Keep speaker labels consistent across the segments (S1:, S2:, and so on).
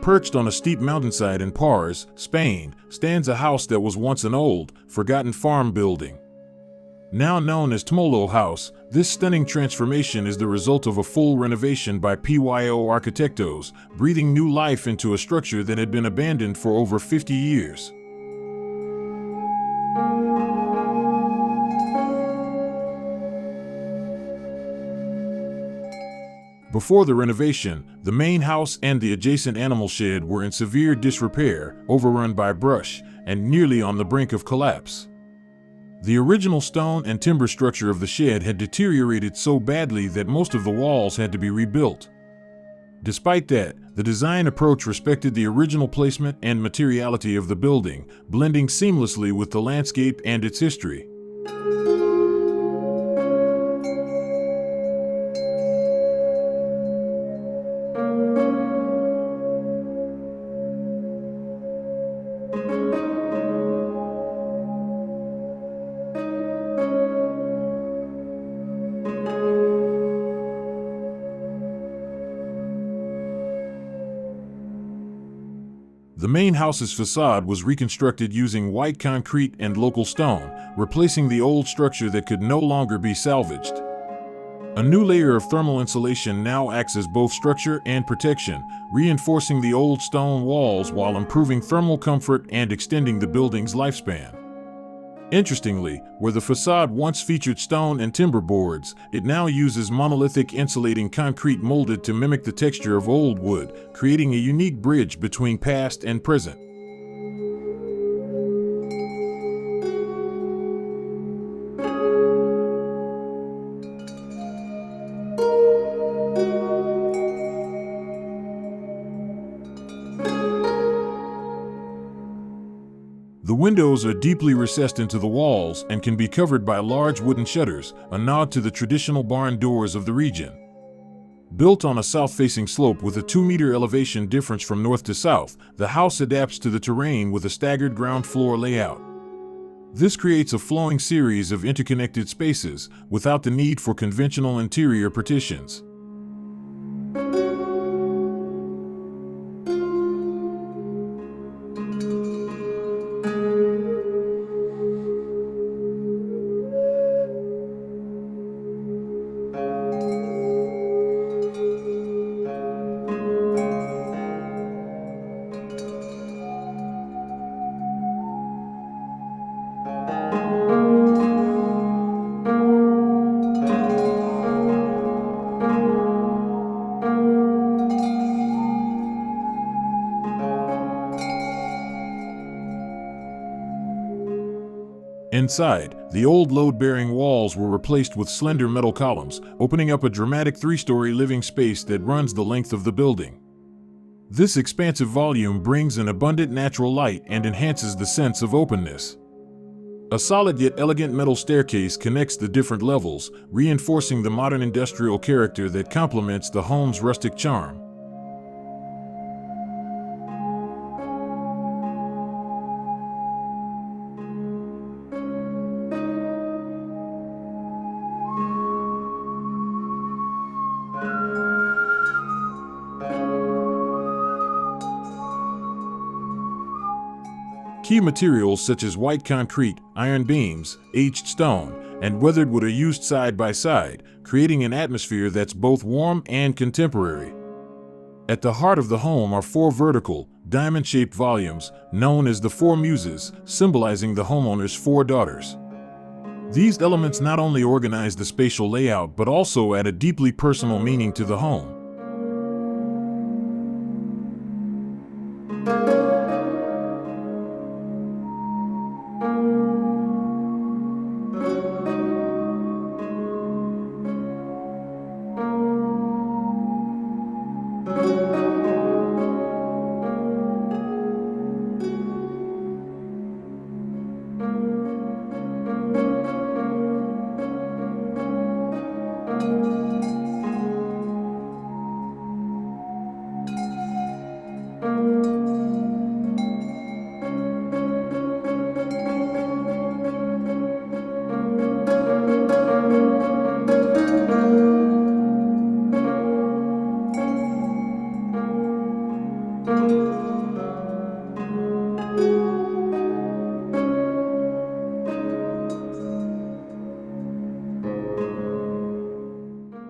S1: Perched on a steep mountainside in Parrés, Spain, stands a house that was once an old, forgotten farm building. Now known as TMOLO House, this stunning transformation is the result of a full renovation by PYO arquitectos, breathing new life into a structure that had been abandoned for over 50 years. Before the renovation, the main house and the adjacent animal shed were in severe disrepair, overrun by brush, and nearly on the brink of collapse. The original stone and timber structure of the shed had deteriorated so badly that most of the walls had to be rebuilt. Despite that, the design approach respected the original placement and materiality of the building, blending seamlessly with the landscape and its history. The main house's facade was reconstructed using white concrete and local stone, replacing the old structure that could no longer be salvaged. A new layer of thermal insulation now acts as both structure and protection, reinforcing the old stone walls while improving thermal comfort and extending the building's lifespan. Interestingly, where the facade once featured stone and timber boards, it now uses monolithic insulating concrete molded to mimic the texture of old wood, creating a unique bridge between past and present. The windows are deeply recessed into the walls and can be covered by large wooden shutters, a nod to the traditional barn doors of the region. Built on a south-facing slope with a 2-meter elevation difference from north to south, the house adapts to the terrain with a staggered ground floor layout. This creates a flowing series of interconnected spaces, without the need for conventional interior partitions. Inside, the old load-bearing walls were replaced with slender metal columns, opening up a dramatic 3-story living space that runs the length of the building. This expansive volume brings an abundant natural light and enhances the sense of openness. A solid yet elegant metal staircase connects the different levels, reinforcing the modern industrial character that complements the home's rustic charm. Key materials such as white concrete, iron beams, aged stone, and weathered wood are used side by side, creating an atmosphere that's both warm and contemporary. At the heart of the home are 4 vertical, diamond-shaped volumes, known as the 4 muses, symbolizing the homeowner's 4 daughters. These elements not only organize the spatial layout but also add a deeply personal meaning to the home.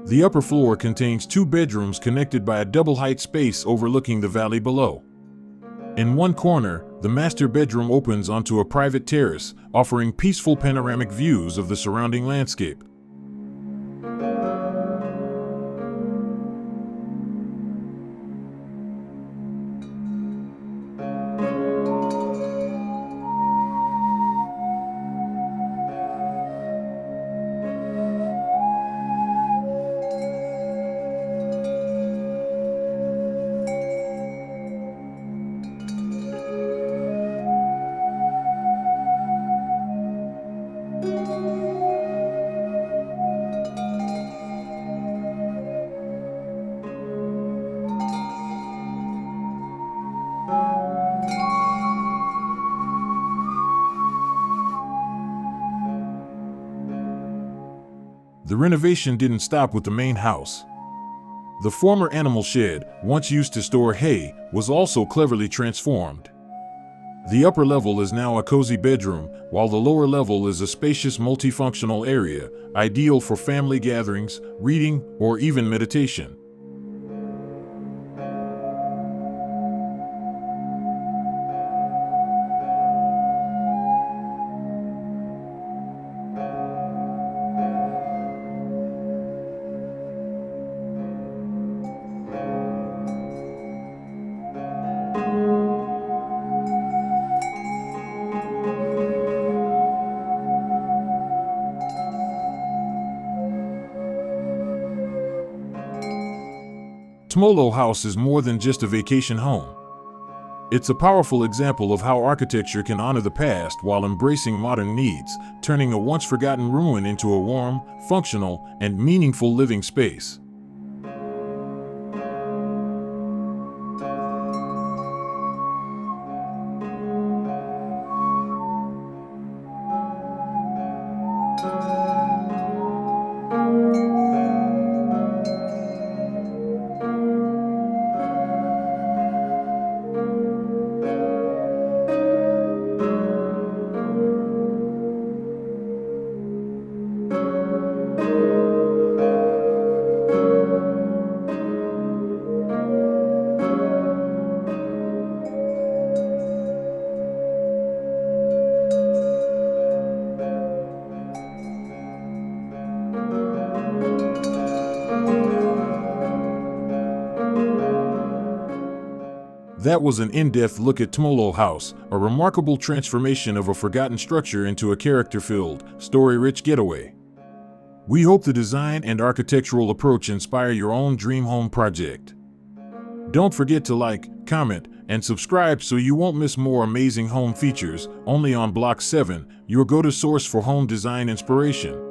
S1: The upper floor contains 2 bedrooms connected by a double-height space overlooking the valley below. In one corner, the master bedroom opens onto a private terrace, offering peaceful panoramic views of the surrounding landscape. The renovation didn't stop with the main house. The former animal shed, once used to store hay, was also cleverly transformed. The upper level is now a cozy bedroom, while the lower level is a spacious multifunctional area, ideal for family gatherings, reading, or even meditation. TMOLO House is more than just a vacation home. It's a powerful example of how architecture can honor the past while embracing modern needs, turning a once-forgotten ruin into a warm, functional, and meaningful living space. That was an in-depth look at TMOLO House, a remarkable transformation of a forgotten structure into a character-filled, story-rich getaway. We hope the design and architectural approach inspire your own dream home project. Don't forget to like, comment, and subscribe so you won't miss more amazing home features, only on Block 7, your go-to source for home design inspiration.